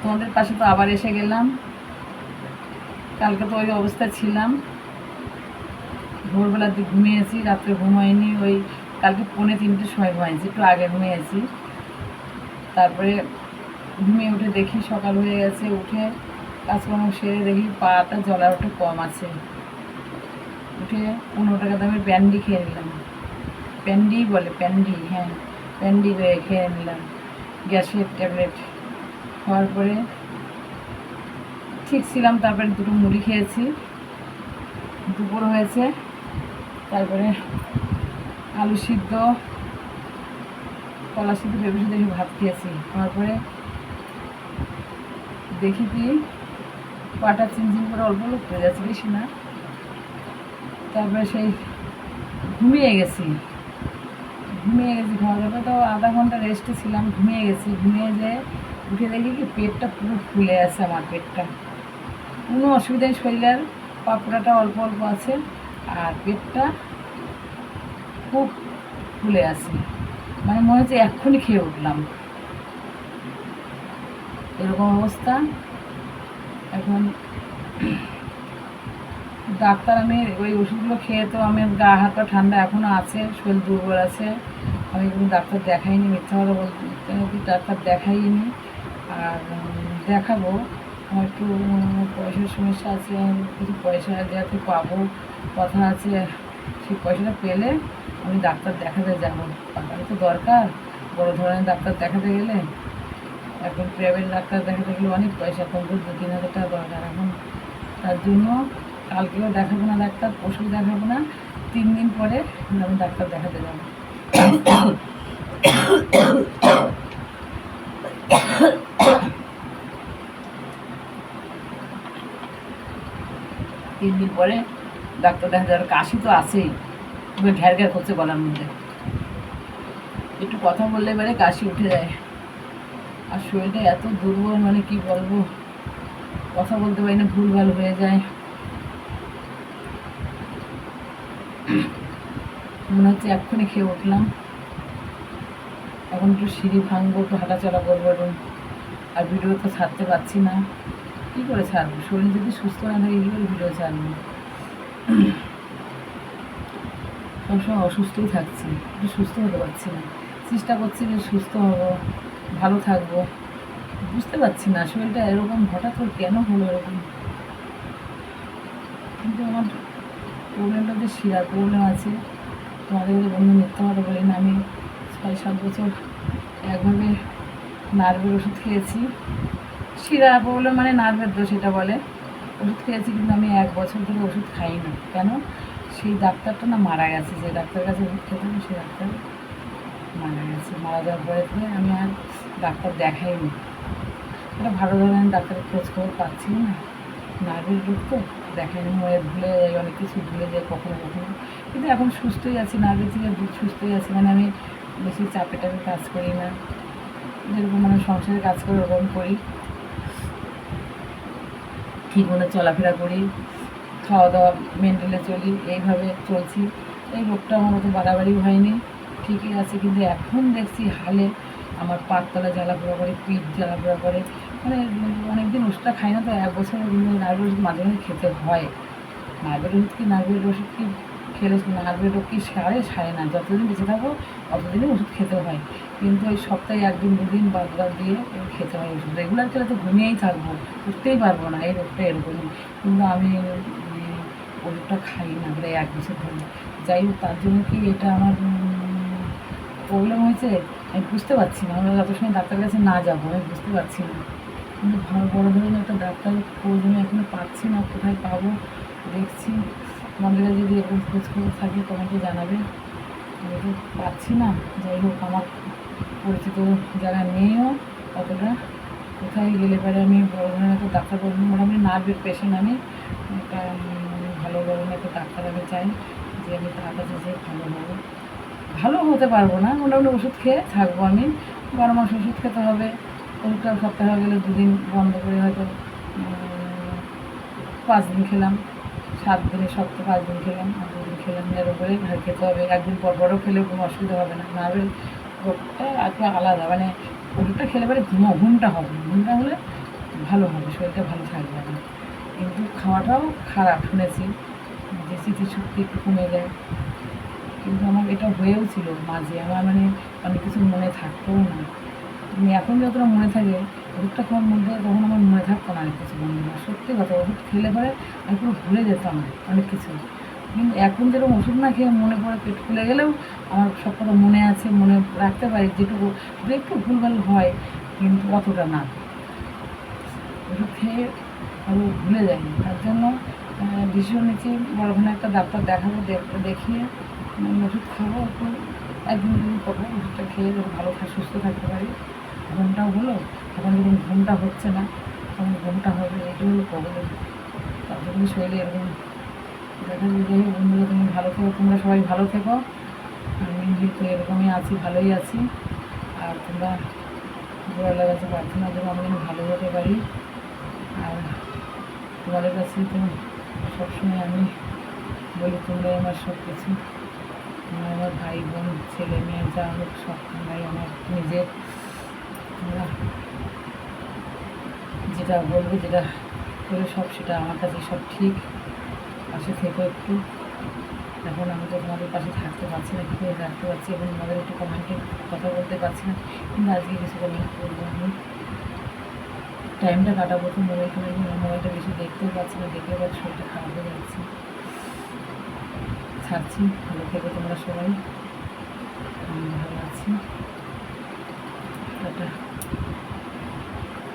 তোমাদের পাশে তো আবার এসে গেলাম। কালকে তো ওই অবস্থায় ছিলাম, ভোরবেলার দিকে ঘুমিয়েছি, রাত্রে ঘুমাইনি। ওই কালকে 2:45-র সময় ঘুমাইছি, একটু আগে ঘুমিয়েছি। তারপরে ঘুমিয়ে উঠে দেখি সকাল হয়ে গেছে, উঠে কাজকর্ম সেরে দেখি পাটা জ্বলার একটু কম আছে। উঠে 15 টাকা দামের প্যান্ডি খেয়ে নিলাম। প্যান্ডি বলে, প্যান্ডি, হ্যাঁ প্যান্ডি খেয়ে নিলাম, গ্যাসের ট্যাবলেট। খাওয়ার পরে ঠিক ছিলাম। তারপরে 2টো মুড়ি খেয়েছি, দুপুর হয়েছে। তারপরে আলু সিদ্ধ, কলা সিদ্ধ, পেঁপে সিদ্ধ দেখে ভাত খেয়েছি। খাওয়ার পরে দেখি কি পাটা চিনচিন করে অল্প অল্প পড়ে যাচ্ছে, বেশি না। তারপরে সেই ঘুমিয়ে গেছি। খাওয়া দাওয়া তো আধা ঘন্টা রেস্টে ছিলাম, ঘুমিয়ে গেছি। ঘুমিয়ে যেয়ে উঠে দেখি কি পেটটা পুরো ফুলে আছে। আমার পেটটা কোনো অসুবিধা নেই, শরীরের পাপড়াটা অল্প অল্প আছে, আর পেটটা খুব ফুলে আছে। মানে মনে হচ্ছে এক্ষুনি খেয়ে উঠলাম, এরকম অবস্থা। এখন ডাক্তার, আমি ওই ওষুধগুলো খেয়ে তো আমি গা হাত পা ঠান্ডা এখনও আছে, শরীর দুর্বল আছে। আমি কিন্তু ডাক্তার দেখাইনি, মিথ্যা কথা বলতে ডাক্তার দেখাইনি। আর দেখাবো। আমার একটু পয়সার সমস্যা আছে, কিছু পয়সা যাতে পাবো কথা আছে। সেই পয়সাটা পেলে আমি ডাক্তার দেখাতে যাবো। টাকার তো দরকার, বড় ধরনের ডাক্তার দেখাতে গেলে। এখন প্রাইভেট ডাক্তার দেখাতে গেলে অনেক পয়সা, কমপক্ষে 2-3 হাজার টাকা দরকার। এখন তার জন্য কালকেও দেখাবো না ডাক্তার, পরশু দেখাবো না, 3 দিন পরে আমি ডাক্তার দেখাতে যাবো। 3 দিন পরে ডাক্তার দেখা যাবে। কাশি তো আছেই, ঘ্যার ঘ্যার করছে গলার মধ্যে, একটু কথা বললে এবারে কাশি উঠে যায়। আর শরীরটা এত দুর্বল, মানে কি বলবো, কথা বলতে পারি না, ভুলভাল হয়ে যায়। মনে হচ্ছে এক্ষুনি খেয়ে উঠলাম। এখন একটু সিঁড়ি ভাঙবো, একটু হাঁটাচলা করবো এবং আর ভিডিও তো ছাড়তে পারছি না। কী করে ছাড়বো? শরীর যদি সুস্থ না থাকে কী করে ভিডিও ছাড়বো? সবসময় অসুস্থই থাকছি, একটু সুস্থ হতে পারছি না। চেষ্টা করছি যে সুস্থ হবো, ভালো থাকবো, বুঝতে পারছি না শরীরটা এরকম হঠাৎ করে কেন হলো এরকম। কিন্তু আমার প্রবলেমটা যে শিরার প্রবলেম আছে। তোমাদের বন্ধু মিথ্যা কথা বলি না, আমি 6-7 বছর একভাবে নার্ভের ওষুধ খেয়েছি। শিরা প্রবলেম মানে নার্ভের দোষ এটা বলে। ওষুধ খেয়েছি, কিন্তু আমি 1 বছর ধরে ওষুধ খাই না। কেন? সেই ডাক্তারটা না মারা গেছে, যে ডাক্তারের কাছে ওষুধ খেতাম সেই ডাক্তার মারা গেছে। মারা যাওয়ার পরে থেকে আমি আর ডাক্তার দেখাইনি। একটা ভালো ধরনের ডাক্তারের খোঁজ খবর পাচ্ছি না, নার্ভের রোগ তো দেখাইনি। ভুলে যাই, অনেক কিছু ভুলে যাই কখনো কখনো। কিন্তু এখন সুস্থই আছি, নার্ভের থেকে সুস্থই আছি। মানে আমি বেশি চাপে টাপে কাজ করি না, যেরকম মানে সংসারে কাজ করে ওরকম করি, ঠিক মতো চলাফেরা করি, খাওয়া দাওয়া মেনটেনে চলি, এইভাবে চলছি। এই রোগটা আমার মতো বাড়াবাড়িও হয়নি, ঠিকই আছে। কিন্তু এখন দেখছি হালে আমার পাততলা জ্বালাপোড়া করে, পিঠ জ্বালাপোড়া করে। মানে অনেকদিন ওষুধটা খাই না তো, 1 বছর নার্ভের ওষুধ মাঝে মাঝে খেতে হয়। নার্ভের ওষুধ কি খেলে নার্ভের রোগ কি সারে না। যতদিন বেঁচে থাকো ততদিনই ওষুধ খেতে হয়। কিন্তু ওই সপ্তাহে 1 দিন 2 দিন বাদ দিয়ে খেতে হয় ওষুধ। রেগুলার খেলে তো ঘুমিয়েই থাকবো, উঠতেই পারবো না। এই রোগটা এরকমই। কিন্তু আমি ওষুধটা খাই না প্রায় 1 বছর ধরে। যাই হোক, তার জন্য কি এটা আমার প্রবলেম হয়েছে আমি বুঝতে পারছি না। আমরা যত সময় ডাক্তারের কাছে না যাবো আমি বুঝতে পারছি না। কিন্তু ভালো বড় ধরনের একটা ডাক্তার খোঁজ আমি এখনও পাচ্ছি না, কোথায় পাবো দেখছি। তোমাদের যদি এরকম খোঁজ খবর থাকে কমেন্টে জানাবে। আমি তো পাচ্ছি না। যাই হোক, আমার পরিচিত যারা নেইও অতটা, কোথায় গেলে পারে আমি বড় ধরনের একটা ডাক্তার বলবো। মোটামুটি নার্ভের পেশেন্ট আমি, একটা ভালো ধরনের একটা ডাক্তার আমি চাই, যে আমি তার কাছে যে ভালো হতে পারবো না। মোটামুটি ওষুধ খেয়ে থাকবো আমি, 12 মাস ওষুধ খেতে হবে। ওষুধটা সপ্তাহে গেলে 2 দিন বন্ধ করে, হয়তো 5 দিন খেলাম, 7 দিনে সপ্তাহে 5 দিন খেলাম, আর 2 দিন খেলাম, এর উপরে খেতে হবে। 1 দিন পর পরও খেলেও কোনো অসুবিধা হবে না। নার্ভের রোগটা একটু আলাদা, মানে ওষুধটা খেলে পরে ঘুমটা হবে, ঘুমটা হলে ভালো হবে, শরীরটা ভালো থাকবে আমার। কিন্তু খাওয়াটাও খারাপ শুনেছি, যে স্মৃতিশক্তি একটু কমে যায়। কিন্তু আমার এটা হয়েও ছিল মাঝে, আমার মানে অনেক কিছু মনে থাকতোও না। এখন যতটা মনে থাকে, ওষুধটা খাওয়ার মধ্যে তখন আমার মনে থাকতো না অনেক কিছু, মনে হয় সত্যি কথা। ওষুধ খেলে পরে আমি পুরো ভুলে যেতাম অনেক কিছু। কিন্তু এখন যেরকম ওষুধ না খেয়ে মনে পড়ে, পেট ফুলে গেলেও আমার সব কথা মনে আছে, মনে রাখতে পারি যেটুকু। একটু ভুলভাল হয় কিন্তু অতটা না, ওষুধ খেয়ে আরও ভুলে যায়নি। তার জন্য ডিসিশন নিচ্ছি বড়খানে একটা ডাক্তার দেখাবো, দেখিয়ে ওষুধ খাবো একটু, একদিন দুদিন করবো, ওষুধটা খেয়ে যখন ভালো সুস্থ থাকতে পারি। ঘুমটাও হলো, এখন যখন ঘুমটা হচ্ছে না তখন ঘুমটা হবে, এটাই হলো প্রবলেম। তার জন্য শরীরে এরকম দেখা যায়। যাই হোক বন্ধুরা, তুমি ভালো থেকো, তোমরা সবাই ভালো থেকো। আমি যেহেতু এরকমই আছি, ভালোই আছি। আর তোমরা গোড়ালার কাছে প্রার্থনা করো আমি যেন ভালো হতে পারি। আর তোমাদের কাছে তো সবসময় আমি বলি, তোমরাই আমার সব কিছু। তোমরা আমার ভাই বোন, ছেলে মেয়ে, যা হোক সব তোমরাই আমার নিজের। তোমরা যেটা বলবে, যেটা করে সব, সেটা আমার কাছে সব ঠিক। পাশে থেকো একটু। এখন আমি তো তোমাদের পাশে থাকতে পারছি না, কী করে থাকতে পারছি, এবং তোমাদের একটু কমেন্টে কথা বলতে পারছি না, কিন্তু আজকে কিছু কমেন্ট করবো আমি। টাইমটা কাটাবো তো মোবাইল ফোনে, মোবাইলটা বেশি দেখতেও পাচ্ছি না, দেখতে পাচ্ছি শরীরটা খারাপ হয়ে যাচ্ছে। ছাড়ছি, ভালো থেকো তোমরা সবাই, আমি ভালো আছি। টাটা।